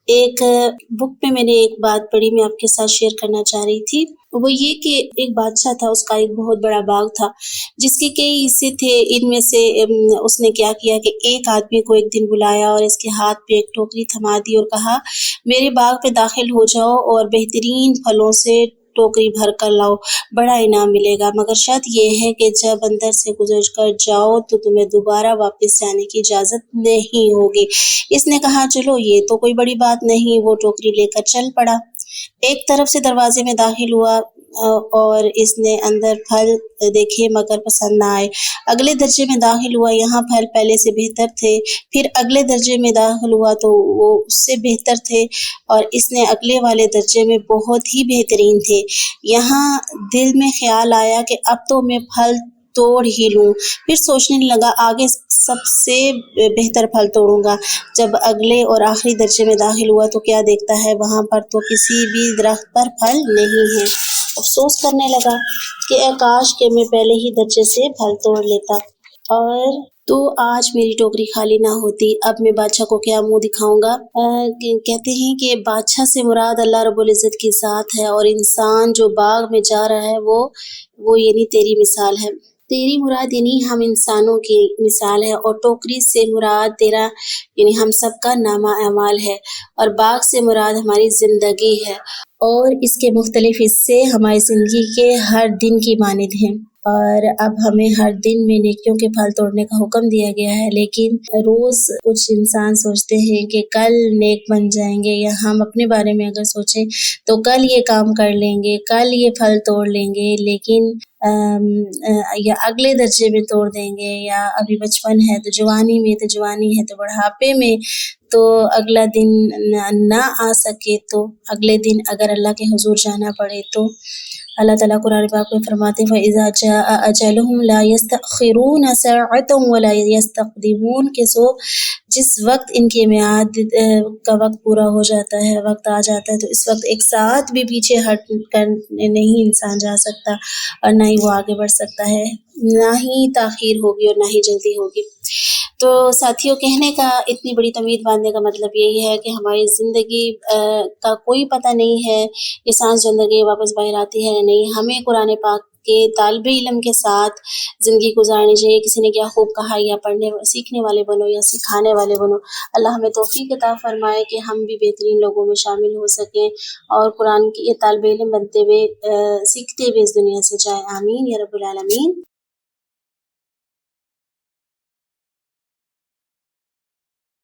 ایک بک میں نے ایک بات پڑھی، میں آپ کے ساتھ شیئر کرنا چاہ رہی تھی۔ وہ یہ کہ ایک بادشاہ تھا، اس کا ایک بہت بڑا باغ تھا جس کے کئی حصے تھے۔ ان میں سے اس نے کیا کیا کہ ایک آدمی کو ایک دن بلایا اور اس کے ہاتھ پہ ایک ٹوکری تھما دی اور کہا میرے باغ پہ داخل ہو جاؤ اور بہترین پھلوں سے ٹوکری بھر کر لاؤ، بڑا انعام ملے گا، مگر شرط یہ ہے کہ جب اندر سے گزر کر جاؤ تو تمہیں دوبارہ واپس جانے کی اجازت نہیں ہوگی۔ اس نے کہا چلو یہ تو کوئی بڑی بات نہیں، وہ ٹوکری لے کر چل پڑا۔ ایک طرف سے دروازے میں داخل ہوا اور اس نے اندر پھل دیکھے مگر پسند نہ آئے۔ اگلے درجے میں داخل ہوا، یہاں پھل پہلے سے بہتر تھے۔ پھر اگلے درجے میں داخل ہوا تو وہ اس سے بہتر تھے، اور اس نے اگلے والے درجے میں بہت ہی بہترین تھے۔ یہاں دل میں خیال آیا کہ اب تو میں پھل توڑ ہی لوں۔ پھر سوچنے لگا آگے سب سے بہتر پھل توڑوں گا۔ جب اگلے اور آخری درجے میں داخل ہوا تو کیا دیکھتا ہے وہاں پر تو کسی بھی درخت پر پھل نہیں ہے۔ افسوس کرنے لگا کہ اے کاش کہ میں پہلے ہی درجے سے پھل توڑ لیتا، اور تو آج میری ٹوکری خالی نہ ہوتی۔ اب میں بادشاہ کو کیا منہ دکھاؤں گا۔ کہتے ہیں کہ بادشاہ سے مراد اللہ رب العزت کی ذات ہے، اور انسان جو باغ میں جا رہا ہے وہ یعنی تیری مثال ہے۔ تیری مراد یعنی ہم انسانوں کی مثال ہے، اور ٹوکری سے مراد تیرا یعنی ہم سب کا نامہ اعمال ہے، اور باغ سے مراد ہماری زندگی ہے، اور اس کے مختلف حصے ہماری زندگی کے ہر دن کی مانند ہیں۔ اور اب ہمیں ہر دن میں نیکیوں کے پھل توڑنے کا حکم دیا گیا ہے، لیکن روز کچھ انسان سوچتے ہیں کہ کل نیک بن جائیں گے، یا ہم اپنے بارے میں اگر سوچیں تو کل یہ کام کر لیں گے، کل یہ پھل توڑ لیں گے، لیکن یا اگلے درجے میں توڑ دیں گے، یا ابھی بچپن ہے تو جوانی میں، تو جوانی ہے تو بڑھاپے میں، تو اگلا دن نہ آ سکے تو اگلے دن اگر اللہ کے حضور جانا پڑے تو اللہ تعالیٰ قرآن پاک میں فرماتے ہیں فَإِذَا جَاءَ أَجَلُهُمْ لَا يَسْتَأْخِرُونَ سَاعَةً وَلَا يَسْتَقْدِمُونَ کہ جس وقت ان کے میعاد کا وقت پورا ہو جاتا ہے، وقت آ جاتا ہے، تو اس وقت ایک ساتھ بھی پیچھے ہٹ کر نہیں انسان جا سکتا، اور نہ ہی وہ آگے بڑھ سکتا ہے، نہ ہی تاخیر ہوگی اور نہ ہی جلدی ہوگی۔ تو ساتھیوں، کہنے کا اتنی بڑی تمید باندھنے کا مطلب یہی ہے کہ ہماری زندگی کا کوئی پتہ نہیں ہے کہ سانس زندگی واپس باہر آتی ہے یا نہیں۔ ہمیں قرآن پاک کے طالب علم کے ساتھ زندگی گزارنی چاہیے۔ کسی نے کیا خوب کہا، یا پڑھنے سیکھنے والے بنو یا سکھانے والے بنو۔ اللہ ہمیں توفیق عطا فرمائے کہ ہم بھی بہترین لوگوں میں شامل ہو سکیں، اور قرآن کے طالب علم بنتے ہوئے سیکھتے ہوئے اس دنیا سے جائیں۔ آمین یا رب العالمین۔